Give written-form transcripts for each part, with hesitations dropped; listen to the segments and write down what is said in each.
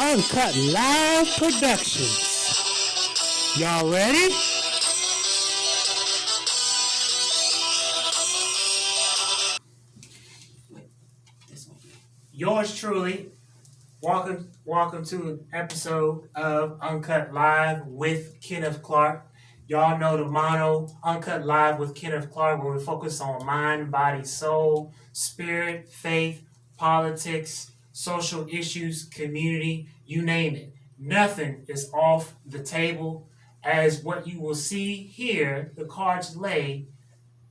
Uncut Live Productions. Y'all ready? Yours truly. Welcome to an episode of Uncut Live with Kenneth Clark. Y'all know the motto, Uncut Live with Kenneth Clark, where we focus on mind, body, soul, spirit, faith, politics, social issues, community, you name it. Nothing is off the table, as what you will see here, the cards lay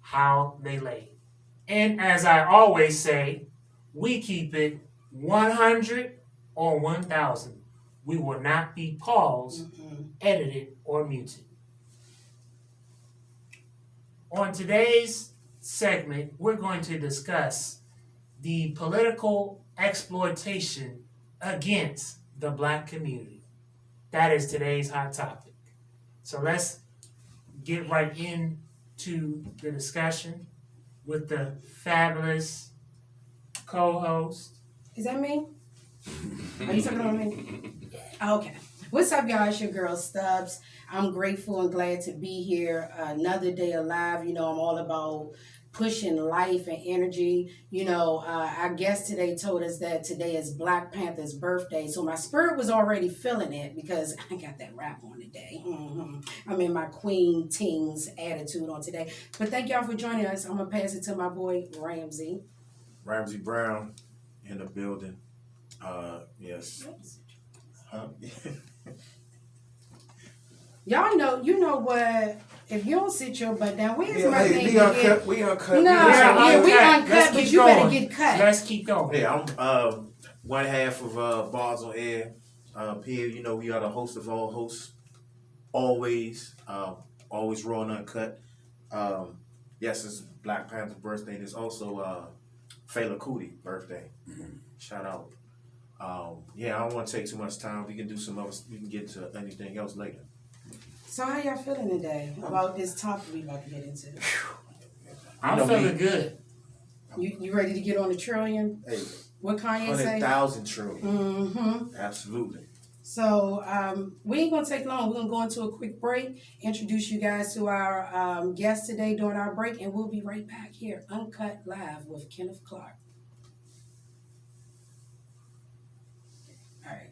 how they lay. And as I always say, we keep it 100 or 1,000. We will not be paused, edited, or muted. On today's segment, we're going to discuss the political exploitation against the Black community. That is today's hot topic. So let's get right into the discussion with the fabulous co-host. Is that me? Are you talking about me? Okay. What's up, y'all? It's your girl Stubbs. I'm grateful and glad to be here. Another day alive. You know, I'm all about pushing life and energy. You know, our guest today told us that today is Black Panther's birthday. So my spirit was already feeling it because I got that rap on today. I'm in my Queen Tings attitude on today. But thank y'all for joining us. I'm going to pass it to my boy, Ramsey. Ramsey Brown in the building. Yes. Y'all know, you know what? If you don't sit your butt down, where's my thing? We uncut. No, We uncut, Let's but keep you going. better get cut. Let's keep going. Yeah, I'm one half of Bars on Air. Here, you know, we are the host of all hosts. Always raw and uncut. Yes, it's Black Panther's birthday. It's also Fela Kuti birthday. Shout out. Yeah, I don't want to take too much time. We can do some other. We can get to anything else later. So how y'all feeling today about this topic we about to get into? I'm feeling good. You ready to get on the trillion? Hey, What Kanye say? 100,000 trillion. Mm-hmm. Absolutely. So we ain't gonna take long. We're gonna go into a quick break, introduce you guys to our guest today during our break, and we'll be right back here, Uncut Live with Kenneth Clark. All right.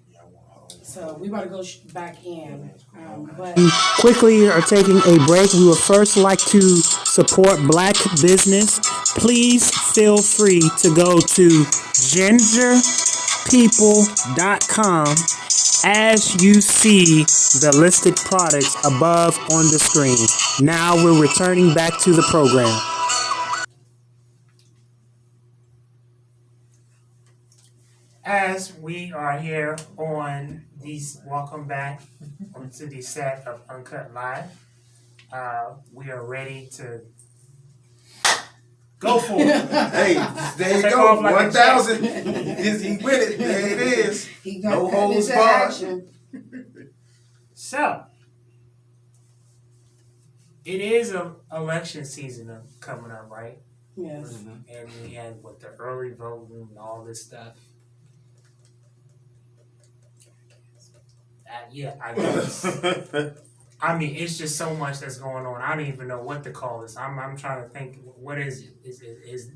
So we about to go back in, but Quickly are taking a break. We would first like to support Black business. Please feel free to go to gingerpeople.com as you see the listed products above on the screen. Now we're returning back to the program. As we are here on these, welcome back to the set of Uncut Live. We are ready to go for it. Hey, there you Take go. off like a 1,000. Is he with it? There it is. he got No cut holds into barred. action. So, it is a election season coming up, right? Yes. And we had the early voting and all this stuff. Yeah, I guess. I mean, it's just so much that's going on. I don't even know what to call this. I'm trying to think. What is it?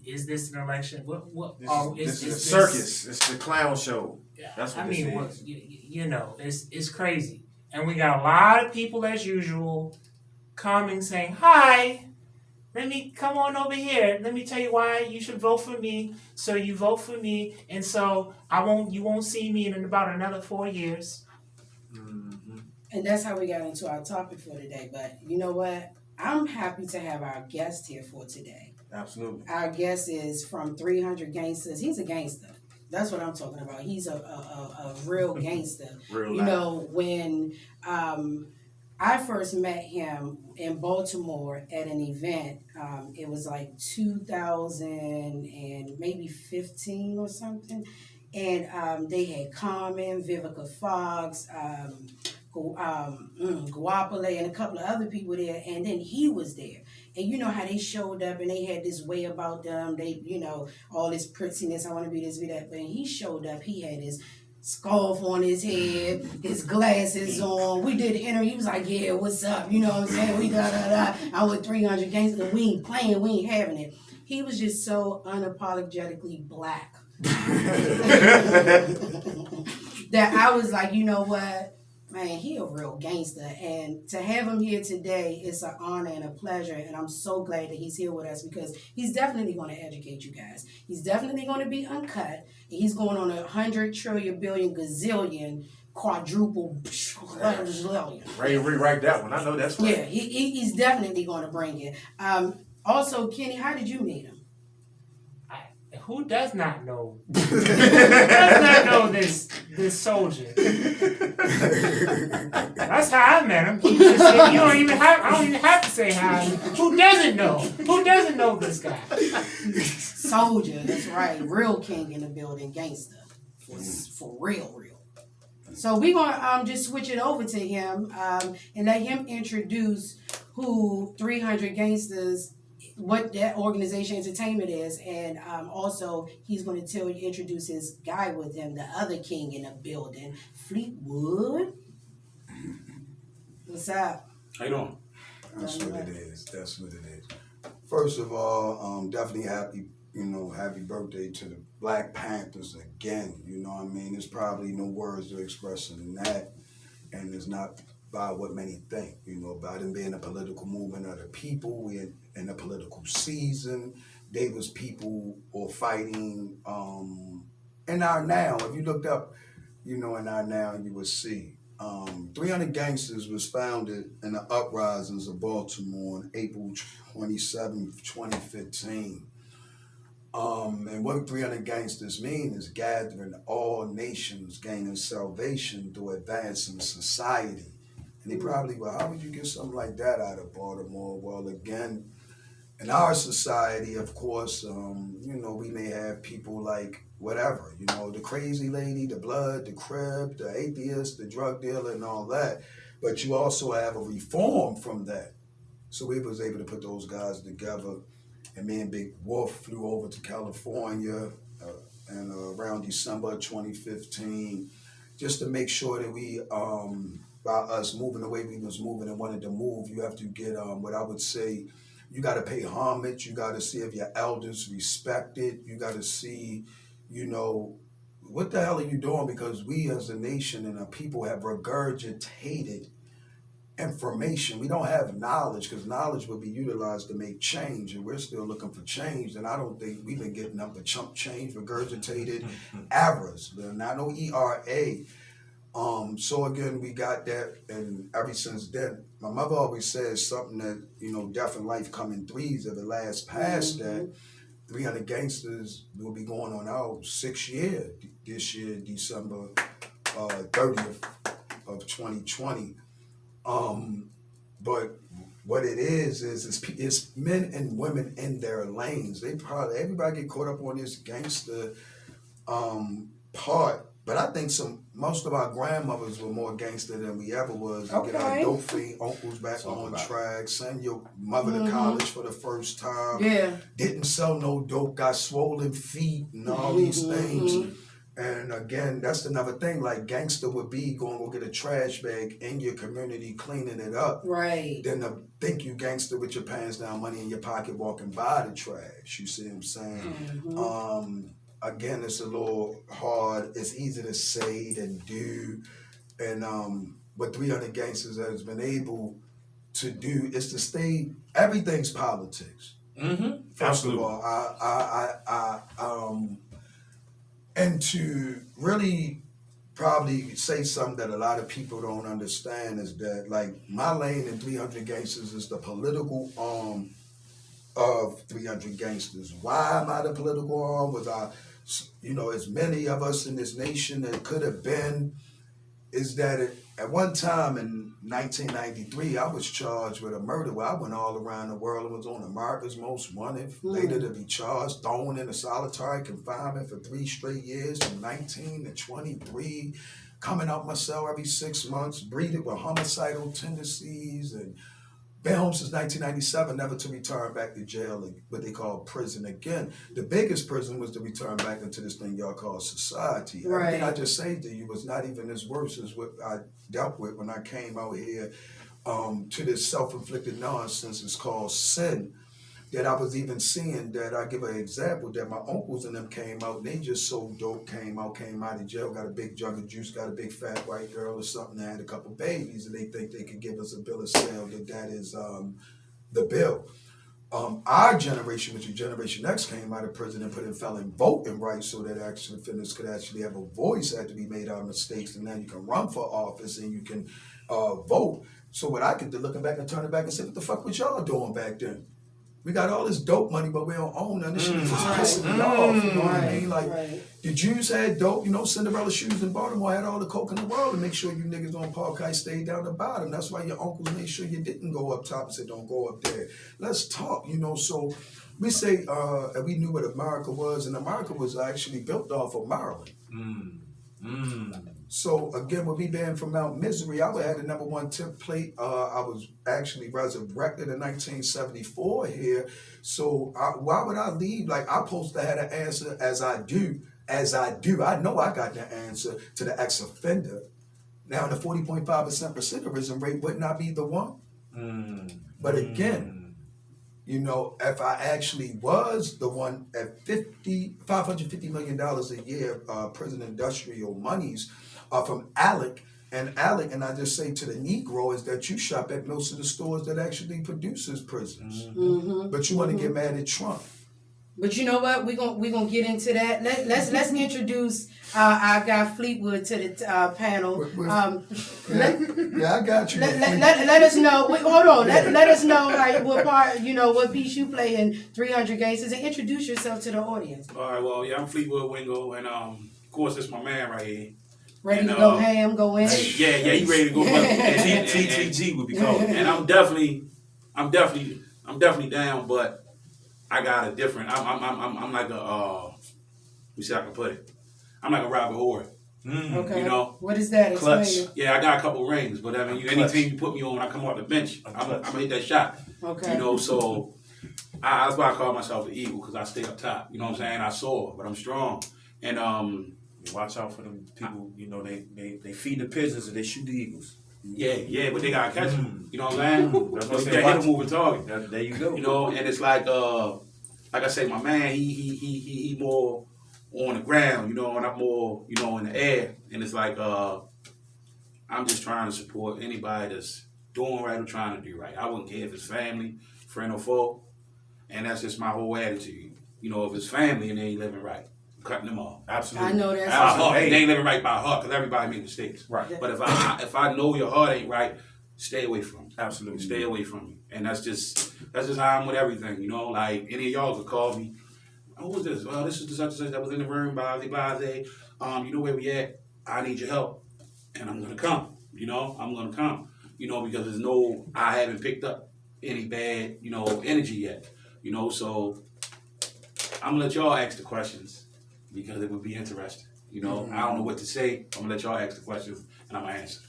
Is this an election? What? This is a circus. It's the clown show. That's what I this mean, is. you know, it's crazy, and we got a lot of people as usual coming saying, "Hi, let me come on over here. Let me tell you why you should vote for me. So you vote for me, and so you won't see me in about another 4 years." And that's how we got into our topic for today. But you know what? I'm happy to have our guest here for today. Absolutely. Our guest is from 300 Gangsters. He's a gangster. That's what I'm talking about. He's a real gangster. Real You life. know, when I first met him in Baltimore at an event, it was like 2000 and maybe 15 or something. And they had Carmen, Vivica Fox, Guapale, and a couple of other people there, and then he was there. And you know how they showed up and they had this way about them. They, you know, all this prettiness, I want to be this, be that. But when he showed up, he had his scarf on his head, his glasses on. We did the interview. He was like, yeah, what's up? You know what I'm saying? We da-da-da. I'm with 300 gangsters. We ain't playing. We ain't having it. He was just so unapologetically black. That I was like, you know what? Man, he a real gangster. And to have him here today, it's an honor and a pleasure. And I'm so glad that he's here with us because he's definitely going to educate you guys. He's definitely going to be uncut. And he's going on 100 trillion, billion, gazillion, quadruple, gazillion. Ready to rewrite that one. I know that's right. Yeah, he's definitely going to bring it. Also, Kenny, how did you meet him? Who does not know? Who does not know this soldier? That's how I met him. You don't even have. I don't even have to say how. Who doesn't know? Who doesn't know this guy? Soldier, that's right. Real king in the building, gangster. For real. So we're gonna just switch it over to him and let him introduce who 300 Gangsters, what that organization entertainment is, and also he's going to introduce his guy with him, the other king in the building, Fleetwood. What's up? How you doing? That's what it is. First of all, definitely happy birthday to the Black Panthers again. You know what I mean? There's probably no words to express in that, and it's not by what many think, about them being a political movement of the people. We're in a political season. They was people or fighting in our now. If you looked up, in our now, you would see. 300 Gangsters was founded in the uprisings of Baltimore on April 27, 2015. And what 300 Gangsters mean is gathering all nations, gaining salvation through advancing society. And they probably, well, how would you get something like that out of Baltimore? Well, again, in our society, of course, we may have people like whatever, the crazy lady, the blood, the crib, the atheist, the drug dealer, and all that. But you also have a reform from that. So we was able to put those guys together. And me and Big Wolf flew over to California and around December 2015, just to make sure that we, by us moving the way we was moving and wanted to move, you have to get what I would say, you got to pay homage. You got to see if your elders respect it. You got to see, what the hell are you doing? Because we as a nation and a people have regurgitated information. We don't have knowledge because knowledge will be utilized to make change, and we're still looking for change. And I don't think we've been getting up to chump change, regurgitated errors. Not no ERA. So again, we got that, and ever since then, my mother always says something that, death and life come in threes. If it lasts past that, 300 Gangsters will be going on our 6th year this year, December 30th of 2020. But what it is it's men and women in their lanes. Everybody get caught up on this gangster part. But I think most of our grandmothers were more gangster than we ever was. Okay. Get our dope fiend uncles back on track, send your mother to college for the first time. Yeah. Didn't sell no dope, got swollen feet and all these things. And again, that's another thing, like gangster would be going to go get a trash bag in your community, cleaning it up. Right. Then think you gangster with your pants down, money in your pocket, walking by the trash. You see what I'm saying? Again, it's a little hard. It's easy to say than do. And what 300 Gangsters has been able to do is to stay, everything's politics. First of all, and to really probably say something that a lot of people don't understand is that, like, my lane in 300 Gangsters is the political arm of 300 Gangsters. Why am I the political arm? Was as many of us in this nation that could have been, is that at one time in 1993, I was charged with a murder where I went all around the world and was on America's Most Wanted, later to be charged, thrown into solitary confinement for 3 straight years, from 19 to 23, coming out my cell every 6 months, breeded with homicidal tendencies and Been home since 1997, never to return back to jail, or what they call prison again. The biggest prison was to return back into this thing y'all call society. Right. Everything I just said to you was not even as worse as what I dealt with when I came out here to this self-inflicted nonsense. It's called sin. That I was even seeing that, I give an example, that my uncles and them came out, they just sold dope, came out of jail, got a big jug of juice, got a big fat white girl or something, that had a couple babies, and they think they could give us a bill of sale, that is the bill. Our generation, which is Generation X, came out of prison and put in felon voting rights so that actual offenders could actually have a voice, had to be made out of mistakes, and now you can run for office and you can vote. So what I could do, looking back and turning back and say, what the fuck was y'all doing back then? We got all this dope money, but we don't own none. This shit is just pissing me off. You know what I mean? Like, the Jews had dope. You know, Cinderella Shoes in Baltimore had all the coke in the world to make sure you niggas on Park stayed down the bottom. That's why your uncles made sure you didn't go up top and said, don't go up there. Let's talk, you know. So we say, we knew what America was, and America was actually built off of Maryland. So again, with me being from Mount Misery, I had the #1 template. I was actually resurrected in 1974 here. So why would I leave? Like, I'm supposed to have an answer as I do. I know I got the answer to the ex-offender. Now the 40.5% recidivism rate would not be the one. But again, you know, if I actually was the one at $550 million a year prison industrial monies from Alec, and I just say to the Negro is that you shop at most of the stores that actually produces prisons. But you want to get mad at Trump. But you know what? We're gonna get into that. Let's introduce our guy Fleetwood to the panel. Yeah, I got you. Let us know. Wait, hold on. Let us know what part, what piece you play in 300 Gangsters, and introduce yourself to the audience. All right. Well, yeah, I'm Fleetwood Wingo, and of course, it's my man right here. Ready to go ham, go in. Yeah, he ready to go. And TTG would be called. And I'm definitely down, but I got a different. I'm like a. Let me see how I can put it. I'm like a Robert Horry. Okay. You know, what is that? Explain Clutch. it. Yeah, I got a couple rings, but I mean, any team you put me on, when I come off the bench, I'm gonna hit that shot. Okay. You know, so that's why I call myself the Eagle, because I stay up top. You know what I'm saying? I soar, but I'm strong. And watch out for them people. You know, they feed the pigeons and they shoot the eagles. Yeah, but they gotta catch them. You know what I'm saying? That's You what I'm can't saying. hit a moving target. There you go. You know, and it's like I say, my man, he more on the ground, you know, and I'm more, you know, in the air. And it's like I'm just trying to support anybody that's doing right or trying to do right. I wouldn't care if it's family, friend, or foe. And that's just my whole attitude. You know, if it's family and they ain't living right, I'm cutting them off. Absolutely. I know that's By heart, they ain't living right by heart, because everybody makes mistakes. Right. But if I know your heart ain't right, stay away from me. Absolutely. Stay away from me. And that's just how I'm with everything, you know. Like, any of y'all could call me. Who was this? Well, this is the such and such that was in the room, blase. You know where we at? I need your help. And I'm gonna come. You know, I'm gonna come. You know, because I haven't picked up any bad, you know, energy yet. You know, so I'm gonna let y'all ask the questions, because it would be interesting. You know, I don't know what to say. I'm gonna let y'all ask the questions and I'm gonna answer.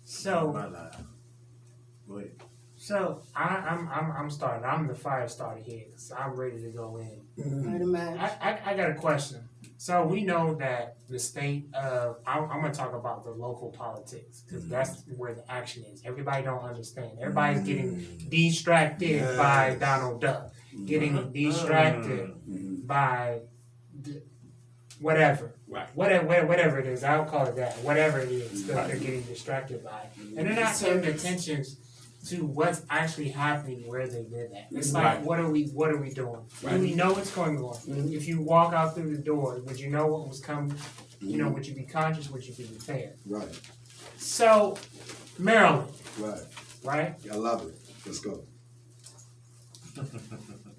So Go ahead. So I'm starting. I'm the fire starter here, because I'm ready to go in. Right, man. I got a question. So we know that the state of I'm gonna talk about the local politics, because that's where the action is. Everybody don't understand. Everybody's getting distracted by Donald Duck, getting distracted by whatever. Right. Whatever it is, I'll call it that. Whatever it is that they're getting distracted by, and they're not paying attention to what's actually happening where they live at. It's like, Right. what are we doing? Right. Do we know what's going on? If you walk out through the door, would you know what was coming? You know, would you be conscious? Would you be prepared? Right, So, Maryland, right. right? I love it. Let's go.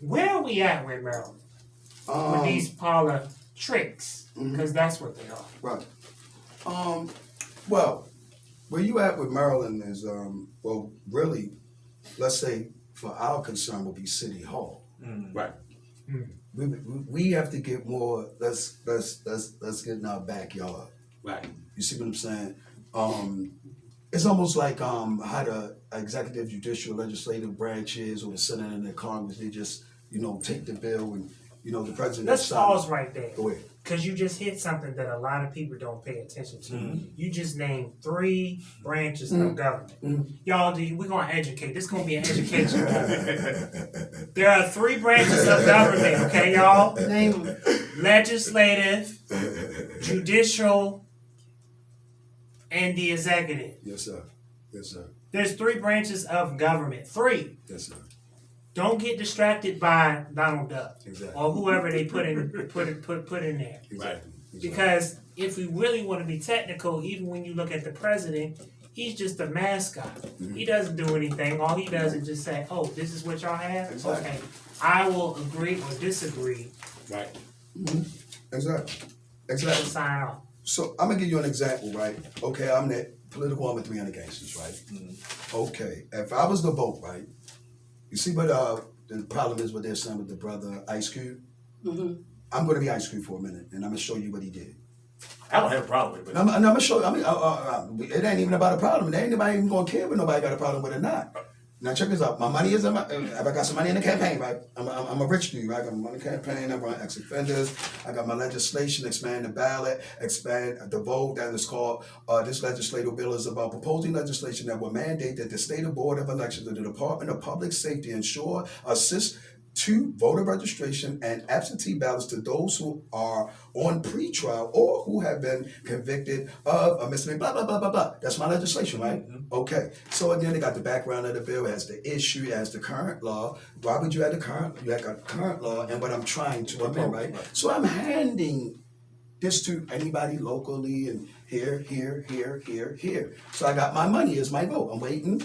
Where are we at with Maryland? With these parlor tricks, because that's what they are. Right. Well, where you at with Maryland is, well, really, let's say for our concern will be City Hall. Right. We have to get more. Let's get in our backyard. Right. You see what I'm saying? It's almost like how the executive, judicial, legislative branch is, or the Senate and the Congress. They just take the bill and the president. Let's pause right there. Go ahead. Because you just hit something that a lot of people don't pay attention to. You just named 3 branches of government. Y'all, we're going to educate. This is going to be an education moment. There are 3 branches of government, okay, y'all? Name them. Legislative, judicial, and the executive. Yes, sir. Yes, sir. There's 3 branches of government. 3. Yes, sir. Don't get distracted by Donald Duck Exactly. or whoever they put in there. Exactly. Because if we really want to be technical, even when you look at the president, he's just a mascot. He doesn't do anything. All he does is just say, "Oh, this is what y'all have." Exactly. Okay, I will agree or disagree. Right. Exactly. And sign off. So I'm gonna give you an example, right? Okay, I'm the political arm of 300 gangsters, right? Okay, if I was to vote, right? You see what the problem is with their son with the brother Ice Cube? I'm gonna be Ice Cube for a minute, and I'm gonna show you what he did. I don't have a problem with it. I'm gonna show. It ain't even about a problem. There ain't nobody even gonna care if nobody got a problem with it or not. Now check this out. My money is in my. If I got some money in the campaign, right? I'm a rich dude, right? I got money in the campaign. I run ex-offenders. I got my legislation, expand the ballot, expand the vote. That is called. This legislative bill is about proposing legislation that will mandate that the state board of elections and the Department of Public Safety assist to voter registration and absentee ballots to those who are on pretrial or who have been convicted of a misdemeanor, blah, blah, blah, blah, blah. That's my legislation, right? Okay. So again, they got the background of the bill, it has the issue, it has the current law. Why would you have the current? You have got current law and what I'm trying to amend, right? So I'm handing this to anybody locally and here. So I got my money as my vote. I'm waiting.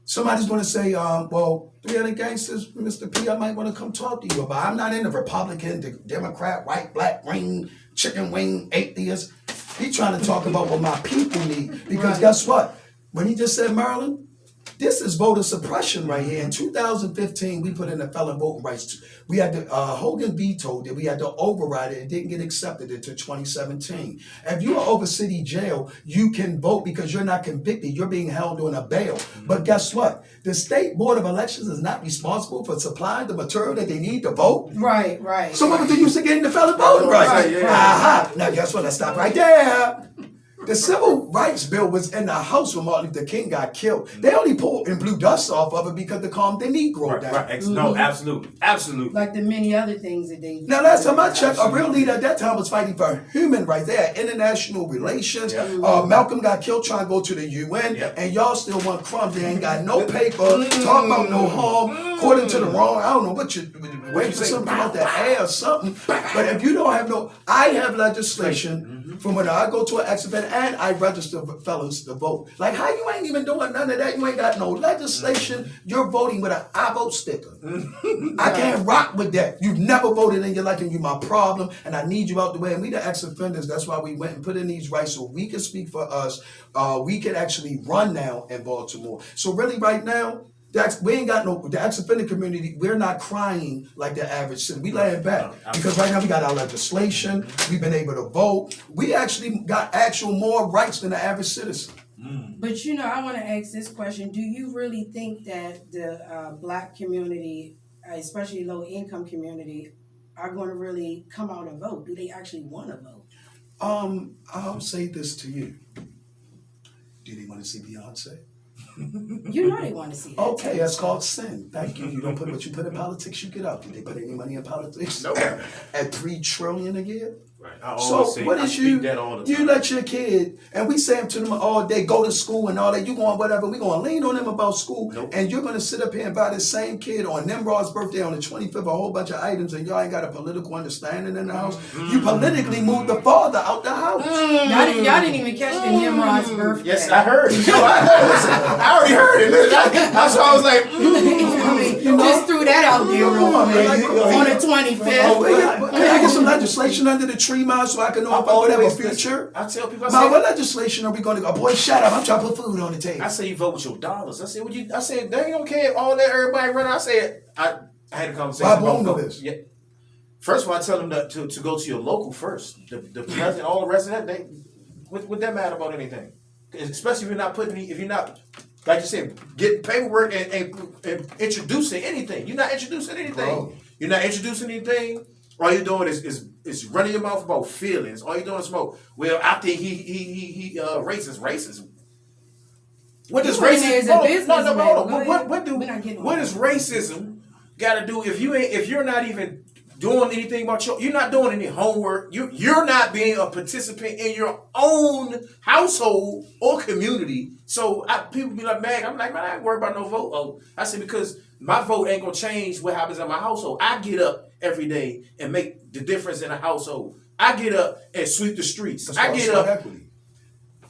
Somebody's going to say, well, 300 gangsters, Mr. P, I might want to come talk to you about. I'm not in the Republican, the Democrat, white, black, green, chicken wing, atheist. He's trying to talk about what my people need. Because guess what? When he just said Maryland, this is voter suppression right here. In 2015, we put in the felon voting rights. We had to, Hogan vetoed it. We had to override it. It didn't get accepted until 2017. If you are over city jail, you can vote because you're not convicted. You're being held on a bail. But guess what? The State Board of Elections is not responsible for supplying the material that they need to vote. Right. So what was the use of getting the felon voting rights? Aha. Now guess what? Let's stop right there. The Civil Rights Bill was in the House when Martin Luther King got killed. They only pulled and blew dust off of it because they calmed the Negro down. Right. No, absolutely. Like the many other things that they. Now, last time I checked, a real leader at that time was fighting for human rights. They had international relations. Malcolm got killed trying to go to the UN, and y'all still want crumbs. They ain't got no paper, talking about no harm, according to the wrong. I don't know what you wait for something about the air or something. But if you don't have I have legislation from when I go to an exhibit and I register fellas to vote. Like how you ain't even doing none of that? You ain't got no legislation. You're voting with an I vote sticker. I can't rock with that. You've never voted in your life and you're my problem and I need you out the way. And we the ex-offenders, that's why we went and put in these rights so we can speak for us. We can actually run now in Baltimore. So really right now, we ain't got the ex-offender community, we're not crying like the average citizen. We laying back. Because right now we got our legislation, we've been able to vote. We actually got more rights than the average citizen. But I want to ask this question. Do you really think that the black community, especially low income community, are going to really come out and vote? Do they actually want to vote? I'll say this to you. Do they want to see Beyonce? They want to see that. Okay, that's called sin. Thank you. You don't put what you put in politics, you get out. Did they put any money in politics? No. At $3 trillion a year? Right. So what is you let your kid, and we say to them all day, go to school and all that, you going whatever, we going to lean on them about school, and you're going to sit up here and buy the same kid on Nimrod's birthday on the 25th, a whole bunch of items, and y'all ain't got a political understanding in the house. You politically moved the father out the house. Y'all didn't even catch the Nimrod's birthday. Yes, I heard it. I already heard it. That's why I was like, just threw that out there real quick on the 25th. Can I get some legislation under the tree, man, so I can know if I would have a future? I tell people, what legislation are we going to go? Boy, shut up. I'm trying to put food on the table. I say you vote with your dollars. I said, they don't care all that everybody running. I said, I had a conversation about this. Yeah. First of all, I tell them to go to your local first. The president, all the rest of that, what that matter about anything? especially if you're not if you're not, like you said, getting paperwork and introducing anything. You're not introducing anything. Bro. You're not introducing anything. All you're doing is running your mouth about feelings. All you're doing is smoke. Well, I think he racist. What does racism? What does racism got to do if you're not even doing anything about you're not doing any homework. You're not being a participant in your own household or community. So people be like, man, I'm like, man, I ain't worried about no vote. Oh, I said because my vote ain't gonna change what happens in my household. I get up every day and make the difference in a household. I get up and sweep the streets. That's I get up. Equity.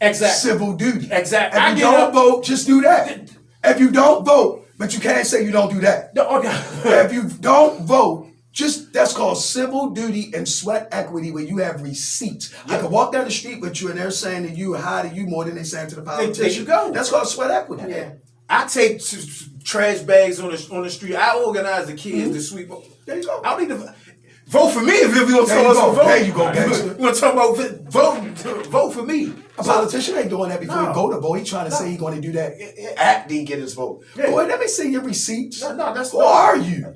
Exactly. Civil duty. Exactly. If you don't vote, just do that. If you don't vote, but you can't say you don't do that. No, okay. If you don't vote, that's called civil duty and sweat equity where you have receipts. I can walk down the street with you and they're saying to you, hi to you more than they saying to the politician. There you go. That's called sweat equity. Yeah. I take trash bags on the street. I organize the kids to sweep. There you go. I don't need to vote for me if you want to There talk you about go. vote. There you go, gangster. You want to talk about vote for me? A politician ain't doing that before No. he go to vote. He trying to say he going to do that after he get his vote. Yeah. Boy, let me see your receipts. No, that's Who are you?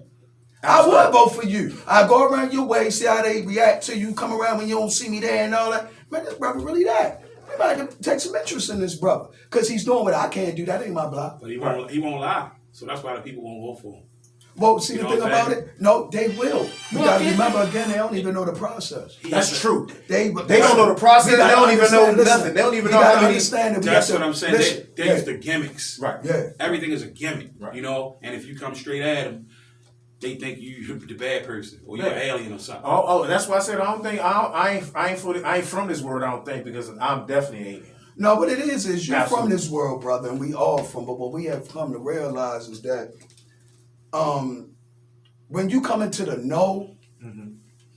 I would vote for you. I go around your way, see how they react to you, come around when you don't see me there and all that. Man, this brother really that. We might have to take some interest in this brother. Because he's doing what I can't do. That ain't my block. But he won't lie. So that's why the people won't vote for him. Well, see You the know thing what I'm about it? No, they will. We Well, got to it- remember, again, they don't even know the process. That's true. They don't know the process. We gotta They don't even know understand, nothing. They don't even we know gotta how many- understand that we That's have to, what I'm saying. listen, They're used to gimmicks. Right. Yeah. Everything is a gimmick, Right. you know. And if you come straight at them, they think you're the bad person or you're an alien or something. Oh, that's why I said I don't think I ain't from this world. I don't think because I'm definitely alien. No, what it is you're Absolutely. from this world, brother, and we all from. But what we have come to realize is that, when you come into the know,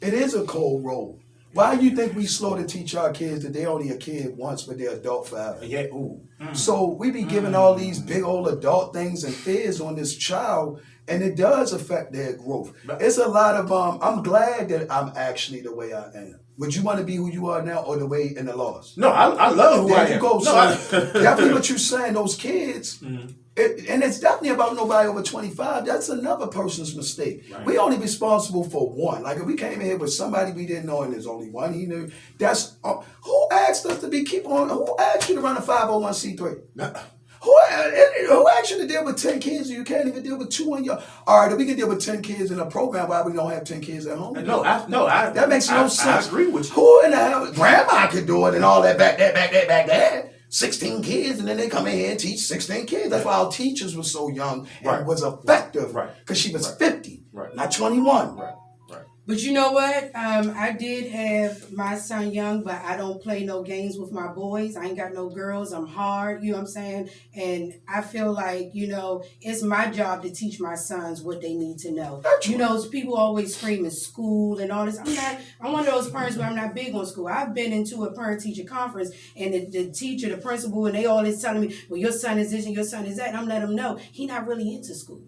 it is a cold road. Why you think we slow to teach our kids that they only a kid once, but they're adult forever? Yeah. Ooh. So we be giving all these big old adult things and fears on this child, and it does affect their growth. It's a lot of I'm glad that I'm actually the way I am. Would you want to be who you are now, or the way in the loss? No, I love who I There you am. go. No, So definitely what you're saying, those kids, and it's definitely about nobody over 25. That's another person's mistake. Right. We only responsible for one. Like if we came in here with somebody we didn't know and there's only one he knew, that's who asked us to who asked you to run a 501c3? Who asked you to deal with 10 kids and you can't even deal with 2 on your... All right, if we can deal with 10 kids in a program, why we don't have 10 kids at home? That That makes no sense. I agree with you. Who in the hell? Grandma could do it and all that back there. 16 kids, and then they come in here and teach 16 kids. That's why our teachers were so young and Right. was effective. Right. Because she was 50, Right. not 21. Right. But you know what? I did have my son young, but I don't play no games with my boys. I ain't got no girls. I'm hard, you know what I'm saying? And I feel like, it's my job to teach my sons what they need to know. That's People always scream in school and all this. I'm one of those parents where I'm not big on school. I've been into a parent-teacher conference, and the teacher, the principal, and they always telling me, well, your son is this and your son is that. And I'm letting them know he not really into school.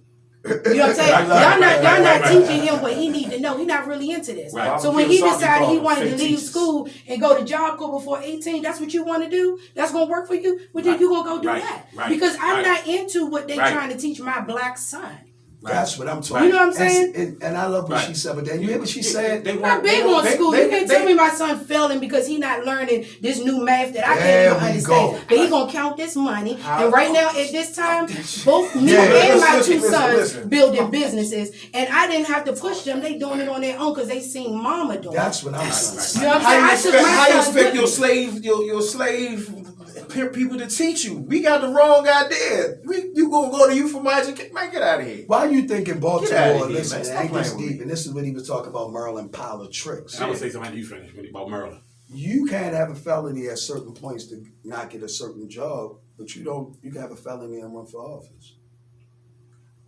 You know what I'm saying? Y'all not teaching him what he need to know. He not really into this. Right. So when he decided he wanted to fake leave teachers. school and go to Job Corps before 18, that's what you want to do? That's going to work for you? Well, then you going to go do Right. that. Right. Because I'm Right. not into what they Right. trying to teach my black son. That's what I'm talking. You know what I'm saying? And I love what Right. she said, but then you hear what she said? I'm not big on school. You can't tell me my son failing because he not learning this new math that I There can't even we understand. go. But he gonna count this money. And right now at this time, both me Yeah. and my two Listen, sons listen. building businesses, and I didn't have to push them. They doing it on their own because they seen mama doing it. That's what I'm saying. You know what I'm saying? How you expect your with slave people to teach you? We got the wrong idea. You gonna go to you for my education? Man, get out of here. Why you think in Get outta Baltimore, here, listen, man. it Stop ain't this playing with deep, me. and this is what he was talking about Maryland politics. And I'm gonna say something you finish about Maryland. You can't have a felony at certain points to not get a certain job, but you can have a felony and run for office.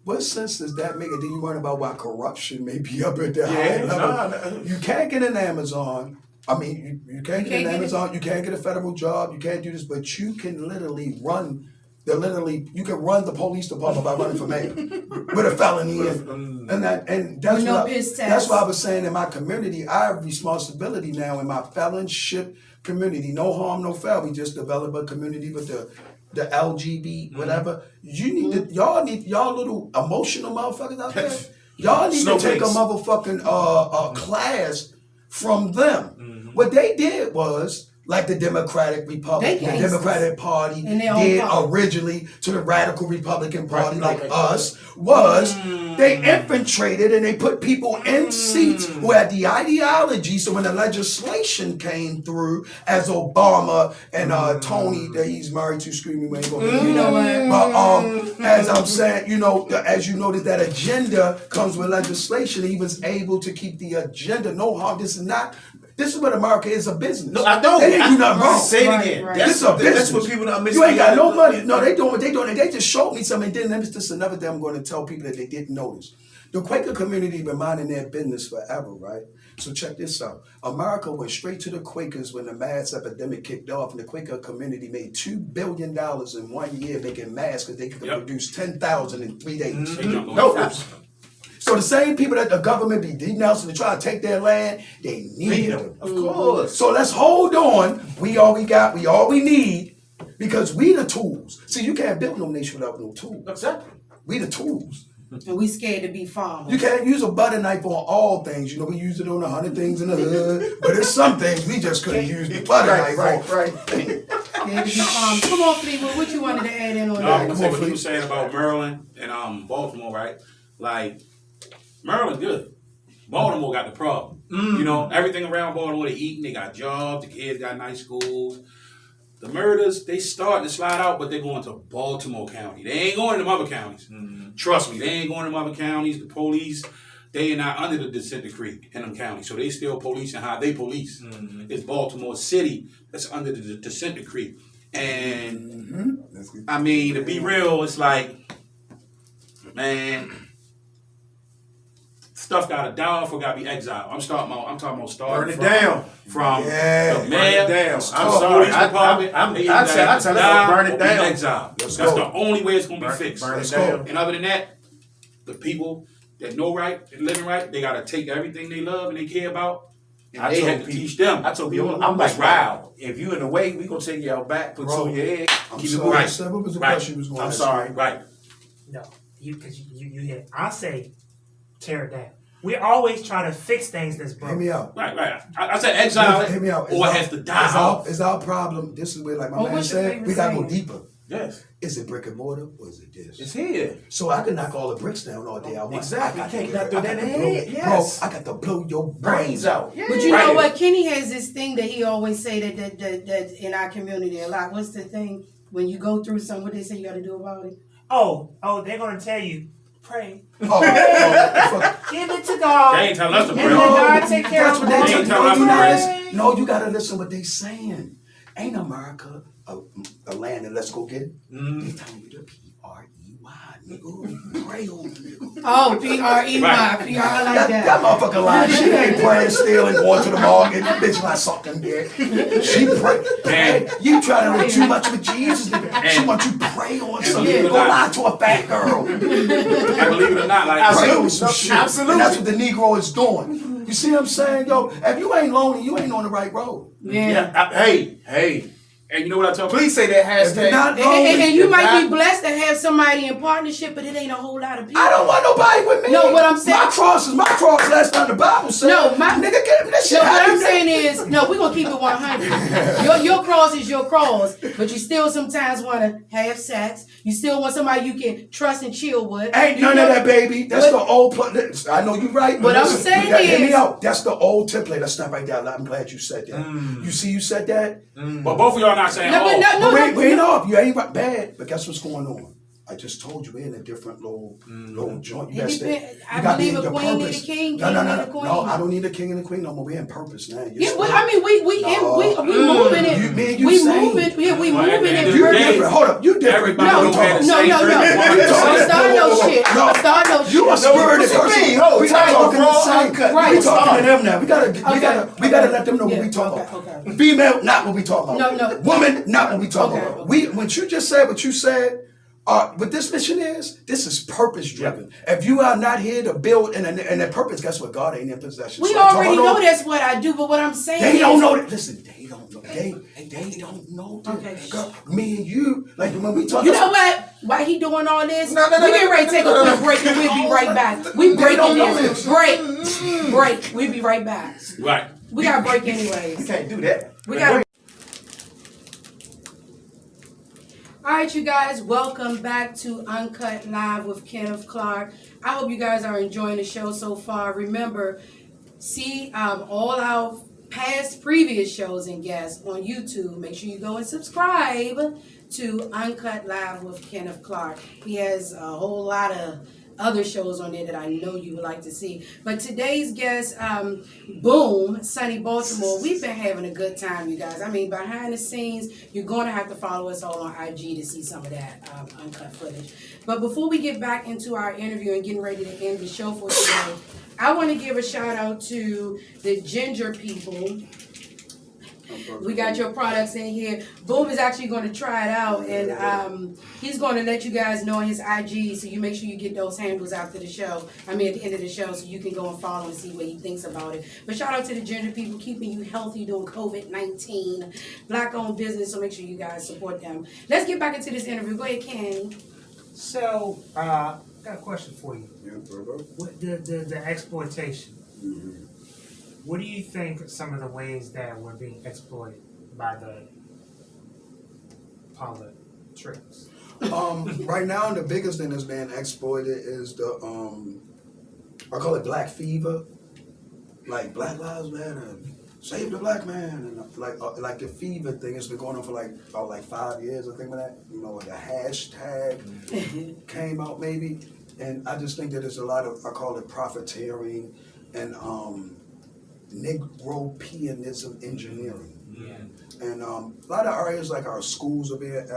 What sense does that make? And then you learn about why corruption may be up at the high level. You can't get an Amazon. I mean, you can't get an Amazon. You can't get a federal job. You can't do this, but you can literally run. You can run the police department by running for mayor with a felony, and that's With no what piss that's test. why I was saying in my community, I have responsibility now in my felonship community. No harm, no foul. We just develop a community with the LGB, whatever. You need to, y'all little emotional motherfuckers out there. Y'all need to take a motherfucking class from them. What they did was, like the Democratic Republic, the Democratic Party did originally to the Radical Republican Party, like us, was they infiltrated and they put people in seats who had the ideology. So when the legislation came through, as Obama and Tony, that he's married to, screaming, we ain't gonna get into that. But as I'm saying, you know, as you notice, that agenda comes with legislation. He was able to keep the agenda. No harm. This is what America is, a business. No, I don't. They didn't do nothing wrong. Say it again. Right. This is a business. That's what people don't miss. You ain't got no money. No, they doing what they doing. They just showed me something. And then this is another thing I'm going to tell people that they didn't notice. The Quaker community been minding their business forever, right? So check this out. America went straight to the Quakers when the mass epidemic kicked off, and the Quaker community made $2 billion in 1 year making masks because they could produce 10,000 in 3 days. No. So the same people that the government be denouncing to try to take their land, they need them. Of course. So let's hold on. We all we got, we all we need, because we the tools. See, you can't build no nation without no tools. Exactly. We the tools. And we scared to be farmers. You can't use a butter knife on all things. You know, we use it on 100 things in the hood, but there's some things we just couldn't use the butter knife on. Right. Scared to be farmers. Come on, Fleetwood, what you wanted to add in on No, I'm that? gonna say what you were saying about Maryland and Baltimore, right? Like, Maryland's good. Baltimore got the problem. You know, everything around Baltimore, they eating, they got jobs, the kids got nice schools. The murders, they starting to slide out, but they're going to Baltimore County. They ain't going to them other counties. Trust me, they ain't going to them other counties. The police, they are not under the consent decree in them counties. So they still policing how they police. It's Baltimore City that's under the consent decree. And, I mean, to be real, it's like, man, stuff gotta die off or gotta be exiled. I'm talking about starting Burn it down. From Yeah, the mayor. Burn it down. I'm to sorry. police department. I tell them burn it down. Exiled. Let's That's go. the only way it's gonna be fixed. Burn it Let's down. go. And other than that, the people that know right and living right, they gotta take everything they love and they care about, and they have to teach them. I told people, I'm like, wow, if you in the way, we gonna take y'all back, put Bro, on your head, I'm keep it sorry. moving. Right. So what was the Right. question you was going to I'm ask? sorry. Right. No, because you hit. I say tear it down. We always try to fix things that's Hear broken. me out. Right. I said exile it, Hear me out. or it has to die off. It's our problem. This is where, like my man what's your said, favorite we gotta go saying? deeper. Yes, Is it brick and mortar or is it this? it's here. So I can knock all the bricks down all day I want. Exactly. I got You to can't blow- knock I that got to in blow- the head. Yes. Bro, I got to blow your Brains out. Yeah. But you Right. know what? Kenny has this thing that he always say that in our community a lot. What's the thing? When you go through something, what they say you got to do about it? Oh, they're gonna tell you, pray. fuck. Give it to God. They ain't telling us to And pray. then God take care That's of what it. they ain't tell telling you. us Pray. No, you gotta listen what they saying. Ain't America a land that let's go get it? They telling you the P-R-E-Y, nigga. Pray on it, nigga. Oh, P-R-E-Y. Right. P-R, I like That that. motherfucker lying. She ain't praying still and going to the market. That bitch not sucking dick. She pray. Hey, you trying to live too much with Jesus, nigga. She want you to pray on something. believe it or Go not- lie to a fat girl. And believe it or not, like Pray Absolutely. on some shit. Absolutely. And that's what the Negro is doing. You see what I'm saying, yo? If you ain't lonely, you ain't on the right road. Yeah. Hey. and you know what I tell people? Please say that If you're hashtag. not And lonely, you If might not- be blessed to have somebody in partnership, but it ain't a whole lot of people. I don't want nobody with me. No, what I'm saying- My cross is my cross. Last time the Bible said. No, my- nigga, get that shit No, what out I'm of there. saying is, no, we're gonna keep it 100. Your cross is your cross, but you still sometimes want to have sex. You still want somebody you can trust and chill with. Ain't You none know- of that, baby. That's But- the old. I know you right. What I'm listen, saying you gotta hear me is- out. That's the old template. Let's stop right there. I'm glad you said that. You see, you said that. But both of y'all not saying, No, but no, But no, we ain't no. off. You ain't right, bad. But guess what's going on? I just told you we're in a different little joint. You It gotta stay. depend- I You gotta be believe in a your queen need a purpose. king, No, king no, need no, a queen. no. I don't need a king and a queen no more. We're in purpose now. Yeah, well, I mean, we moving it. You We same. moving. Yeah, we Well, at the moving end it. of You the day, different. Hold up. You different. everybody No, We don't talking- have the no, same no, no. drink. Don't start no shit. No. Don't start no shit. You a spirited what you person. mean? Hold We tight, talking the bro. same. Uncut. Right. We talking to them now. We gotta let them know what Yeah, we talking okay, about. okay. Female, not what we talking about. No. Woman, not what we talking Okay, about. okay. We when you just said what you said, What this mission is, this is purpose driven. If you are not here to build and the purpose, guess what? God ain't in possession. We So already know that's what I do, but what I'm saying they is, don't know that. Listen, they don't know. They don't know that. Okay. Girl, me and you, like when we talk. you know what? Why he doing all this? No, We getting ready to take a quick break and we'll be right back. We breaking don't know this. Break. We'll be right back. Right. We got to break anyways. You can't do that. We got. All right, you guys, welcome back to Uncut Live with Kenneth Clark. I hope you guys are enjoying the show so far. Remember, see all our previous shows and guests on YouTube. Make sure you go and subscribe to Uncut Live with Kenneth Clark. He has a whole lot of other shows on there that I know you would like to see. But today's guest, Boom, Sunny Baltimore, we've been having a good time, you guys. I mean, behind the scenes, you're going to have to follow us all on IG to see some of that uncut footage. But before we get back into our interview and getting ready to end the show for today, I want to give a shout out to the Ginger people. We got your products in here. Boom is actually going to try it out, and he's going to let you guys know on his IG, so you make sure you get those handles after the show. I mean, at the end of the show, so you can go and follow and see what he thinks about it. But shout out to the Ginger people, keeping you healthy during COVID-19. Black-owned business, so make sure you guys support them. Let's get back into this interview. Go ahead, Kenny. So, I got a question for you. Yeah, brother. What the exploitation? Mm-hmm. What do you think are some of the ways that we're being exploited by the politics? Right now, the biggest thing that's being exploited is the I call it Black Fever, like Black Lives Matter, save the black man, and like the fever thing has been going on for about 5 years. I think when that the hashtag came out maybe, and I just think that there's a lot of I call it profiteering and Negro-pianism engineering. Yeah. And a lot of areas like our schools are being,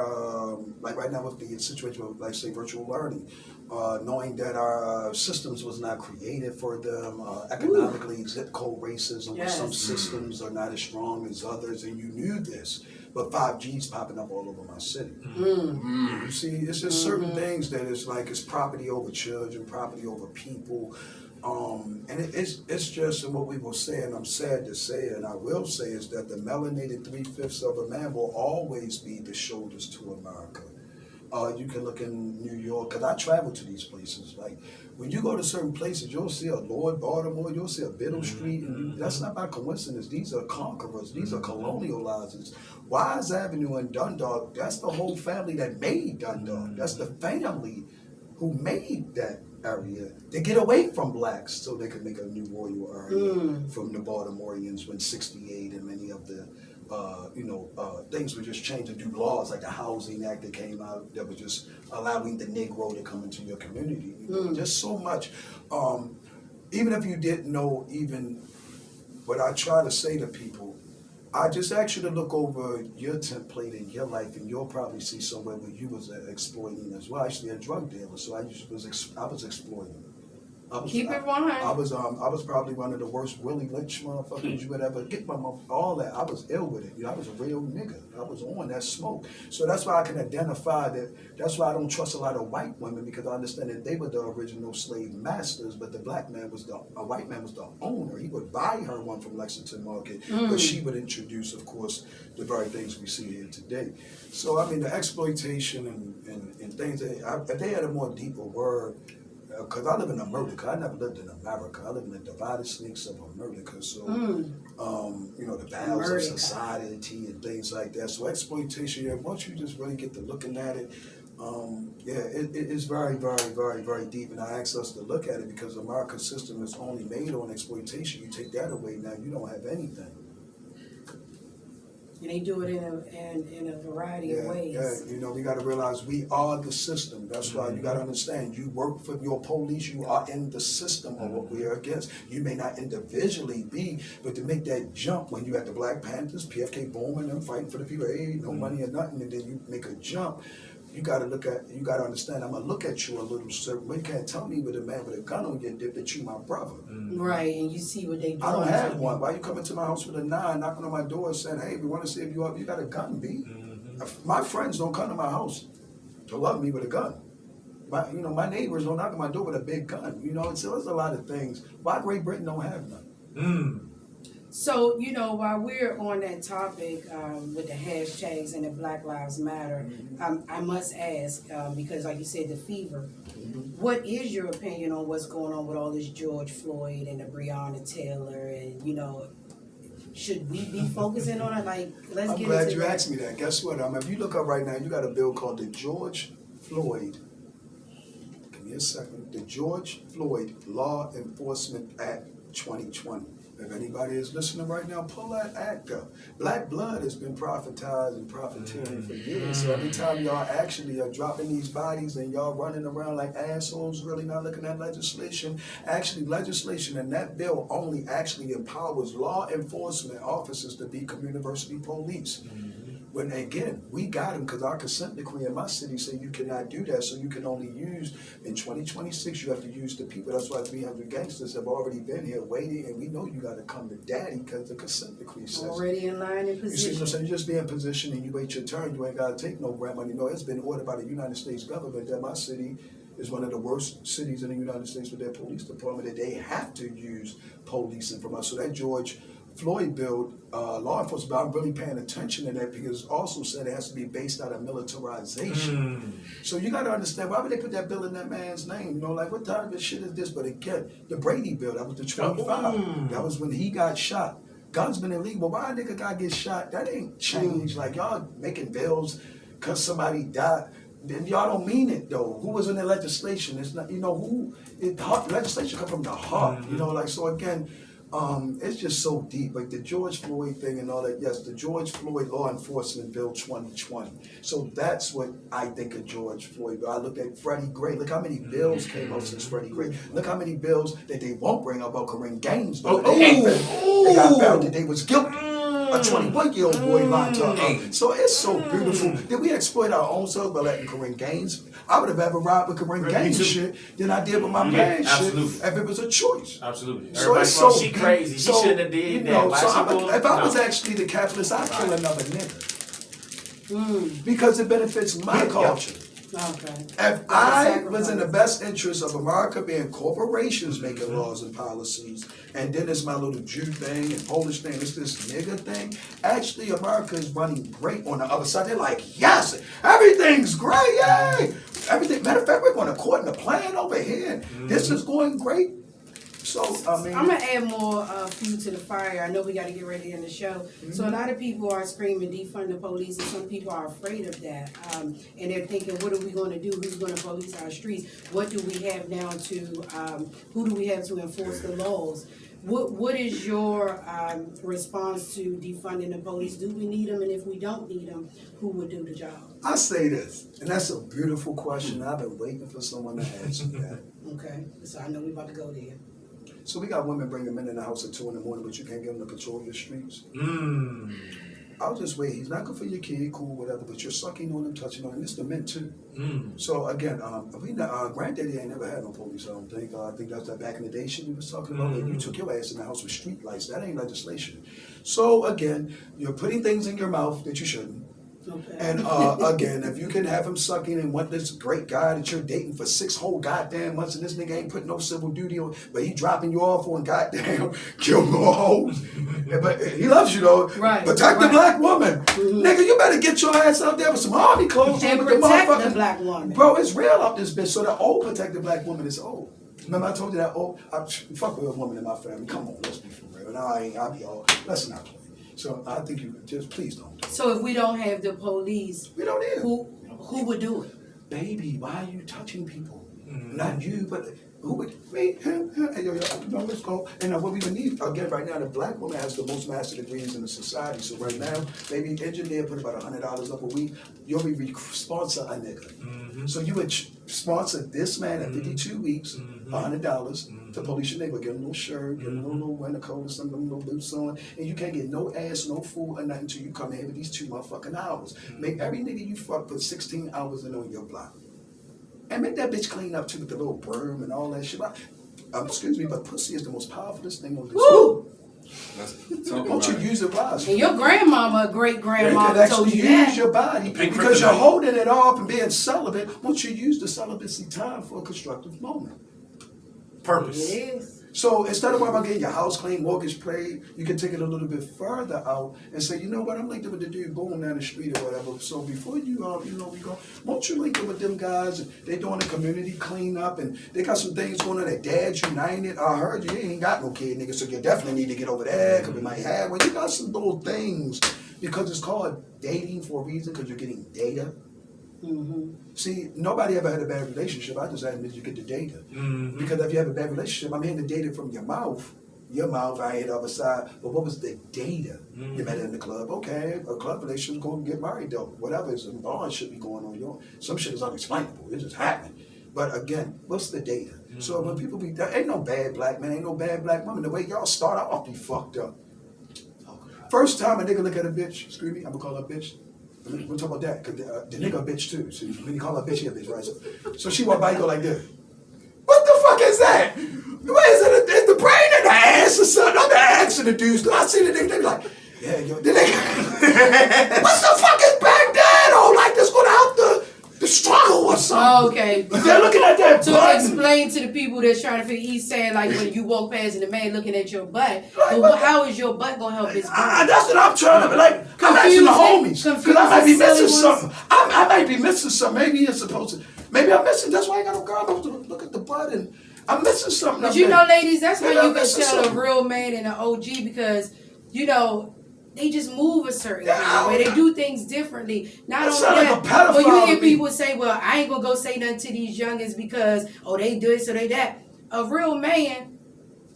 like right now with the situation with, like say, virtual learning, knowing that our systems was not created for them, economically, zip code racism, where some systems are not as strong as others, and you knew this, but 5G's popping up all over my city. You see, it's just certain things that it's like it's property over children, property over people. And it's just what we will say, and I'm sad to say it, and I will say is that the melanated 3/5 of a man will always be the shoulders to America. You can look in New York, because I travel to these places. Like when you go to certain places, you'll see a Lord Baltimore, you'll see a Biddle Street, and that's not by coincidence. These are conquerors, these are colonializers. Wise Avenue in Dundalk, that's the whole family that made Dundalk. That's the family who made that area. They get away from blacks so they could make a new royal area from the Baltimoreans when 68 and many of the things were just changed to do laws like the Housing Act that came out that was just allowing the Negro to come into your community. Just so much. Even if you didn't know even what I try to say to people, I just ask you to look over your template in your life, and you'll probably see somewhere where you was exploiting as well. Actually, a drug dealer, so I was exploiting. Keep it 100. I was probably one of the worst Willie Lynch motherfuckers you would ever get. All that I was ill with it. I was a real nigga. I was on that smoke. So that's why I can identify that. That's why I don't trust a lot of white women, because I understand that they were the original slave masters, but the white man was the owner. He would buy her one from Lexington Market, but she would introduce, of course, the very things we see here today. So I mean, the exploitation and things. If they had a more deeper word. Because I live in America. I never lived in America. I live in the divided snakes of America. So, the battles of society and things like that. So exploitation, once you just really get to looking at it, it is very, very, very, very deep. And I ask us to look at it because America's system is only made on exploitation. You take that away, now you don't have anything. And they do it in a variety of ways. Yeah, we got to realize we are the system. That's why you got to understand. You work for your police. You are in the system of what we are against. You may not individually be, but to make that jump when you at the Black Panthers, PFK booming them, fighting for the people, hey, no money or nothing, and then you make a jump. You got to understand, I'm going to look at you a little certain way. You can't tell me with a man with a gun on your dip that you my brother. Right, and you see what they do. I don't have one. Why you coming to my house with a 9, knocking on my door saying, hey, we want to see if you got a gun, B? My friends don't come to my house. to love me with a gun. My neighbors don't knock on my door with a big gun. So there's a lot of things. Why Great Britain don't have none? So, while we're on that topic with the hashtags and the Black Lives Matter, I must ask, because like you said, the fever, what is your opinion on what's going on with all this George Floyd and the Breonna Taylor and, should we be focusing on it? Like, let's I'm get glad into you that. asked me that. Guess what? If you look up right now, you got a bill called the George Floyd. Give me a second. The George Floyd Law Enforcement Act 2020. If anybody is listening right now, pull that act up. Black blood has been prophetized and profiteering for years. So every time y'all actually are dropping these bodies and y'all running around like assholes, really not looking at legislation, legislation in that bill only actually empowers law enforcement officers to be community police. When again, we got them because our consent decree in my city say you cannot do that. So you can only use, in 2026, you have to use the people. That's why 300 gangsters have already been here waiting, and we know you got to come to daddy because the consent decree says. Already in line and You see what I'm position. saying? You just be in position and you wait your turn. You ain't got to take no grant money. No, it's been ordered by the United States government that my city is one of the worst cities in the United States with their police department, that they have to use policing from us. So that George Floyd bill, law enforcement, I'm really paying attention to that because it also said it has to be based out of militarization. So you got to understand, why would they put that bill in that man's name? Like what type of shit is this? But again, the Brady bill, that was the 25. That was when he got shot. Guns been illegal. Why a nigga guy get shot? That ain't changed. Like y'all making bills because somebody died. Then y'all don't mean it though. Who was in the legislation? It's not, legislation come from the heart. So again, it's just so deep, like the George Floyd thing and all that. Yes, the George Floyd Law Enforcement Bill 2020. So that's what I think of George Floyd. But I look at Freddie Gray. Look how many bills came out since Freddie Gray. Look how many bills that they won't bring up about Kareem Gaines. They got found that they was guilty. A 21-year-old boy locked up. So it's so beautiful. Did we exploit our own selves by letting Kareem Gaines? I would have ever robbed with Kareem Gaines shit than I did with my man shit if it was a choice. Absolutely. So Everybody it's so she crazy. She shouldn't have did that. If I was actually the capitalist, I'd kill another nigga. Because it benefits my culture. Okay. If I was in the best interest of America being corporations making laws and policies, and then it's my little Jew thing and Polish thing, it's this nigga thing, actually America is running great on the other side. They're like, yes, everything's great, yay! Everything. Matter of fact, we're going according to plan over here. This is going great. So, I mean, I'm gonna add more fuel to the fire. I know we got to get ready to end the show. So a lot of people are screaming defund the police, and some people are afraid of that. And they're thinking, what are we going to do? Who's going to police our streets? What do we have now to? Who do we have to enforce the laws? What is your response to defunding the police? Do we need them? And if we don't need them, who would do the job? I say this, and that's a beautiful question. I've been waiting for someone to answer that. Okay, so I know we're about to go there. So we got women bringing men in the house at 2 a.m, but you can't get them to patrol your streets. I'll just wait. He's not good for your kid, cool, whatever, but you're sucking on him, touching on him. It's the men too. So again, granddaddy ain't never had no police, I don't think. I think that's that back in the day shit we was talking about. You took your ass in the house with street lights. That ain't legislation. So again, you're putting things in your mouth that you shouldn't. Okay. And again, if you can have him sucking and want this great guy that you're dating for 6 whole goddamn months, and this nigga ain't putting no civil duty on, but he dropping you off on goddamn kill more hoes. But he loves you though. Right. Protect the black woman. Nigga, you better get your ass out there with some army clothes And on with protect the the black woman. Bro, it's real up this bitch. So the old protected black woman is old. Remember I told you that old, I fuck with a woman in my family. Come on, let's be for real. And I'll be all, let's not play. So I think you just please don't do it. So if we don't have the police, We don't need it. who would do it? Baby, why are you touching people? Not you, but who would? Me, him, hey, yo, let's go. And what we would need, again, right now, the black woman has the most master degrees in the society. So right now, maybe engineer put about $100 up a week. You'll be sponsor a nigga. So you would sponsor this man at 52 weeks, $100 to police your neighbor. Get him a little shirt, get him a little winter coat or something, a little boots on. And you can't get no ass, no food or nothing until you come in here with these 2 motherfucking hours. Make every nigga you fuck put 16 hours in on your block. And make that bitch clean up too with the little broom and all that shit. Excuse me, but pussy is the most powerful thing on this. Woo! Let's talk about Won't you it. use it wisely? And your grandmama, great You grandmama can told actually you use that. your body Pink because you're kryptonite. holding it off and being celibate. Won't you use the celibacy time for a constructive moment? Purpose. It is. So instead of worrying about getting your house clean, mortgage paid, you can take it a little bit further out and say, you know what, I'm linked up with the dude boom down the street or whatever. So before you, we go, won't you link up with them guys? They doing a community cleanup and they got some things going on. Their Dads United. I heard you ain't got no kid, nigga, so you definitely need to get over there because we might have. Well, you got some little things because it's called dating for a reason because you're getting data. Mm-hmm. See, nobody ever had a bad relationship. I just admit you get the data. Mm-hmm. Because if you have a bad relationship, I'm hearing the data from your mouth. Your mouth, I hear the other side. But what was the data? You met in the club. Okay, a club relationship, go and get married though. Whatever is involved should be going on. Some shit is unexplainable. It's just happening. But again, what's the data? So when people be, there ain't no bad black man, ain't no bad black woman. The way y'all start off, be fucked up. First time a nigga look at a bitch, screw me, I'm gonna call her a bitch. We'll talk about that, because the nigga a bitch too. So when you call her a bitch, she a bitch, right? So she walk by, you go like this. What the fuck is that? What is it? Is the brain in the ass or something? I'm asking the dudes. I see the nigga, they be like, yeah, yo, the nigga. What the fuck is back there though? Like this going out the struggle or something. Oh, okay. They're looking at that To butt. explain to the people that's trying to figure, he's saying like when you walk past and the man looking at your butt, Right, but how is your butt gonna help his butt? That's what I'm trying to be like. I'm asking the homies. Confused Because I might be and silly missing ones. something. I might be missing something. Maybe it's supposed to. Maybe I'm missing. That's why I got no girl. I'm supposed to look at the butt and I'm missing something. But I'm you know, like, ladies, that's how maybe you I'm can missing tell a something. real man and an OG because, you know, they just move a certain Yeah, way. They do things differently. Not That only sound like that, a when you pedophile hear to me. people say, well, I ain't gonna go say nothing to these youngins because, oh, they do it, so they that. A real man,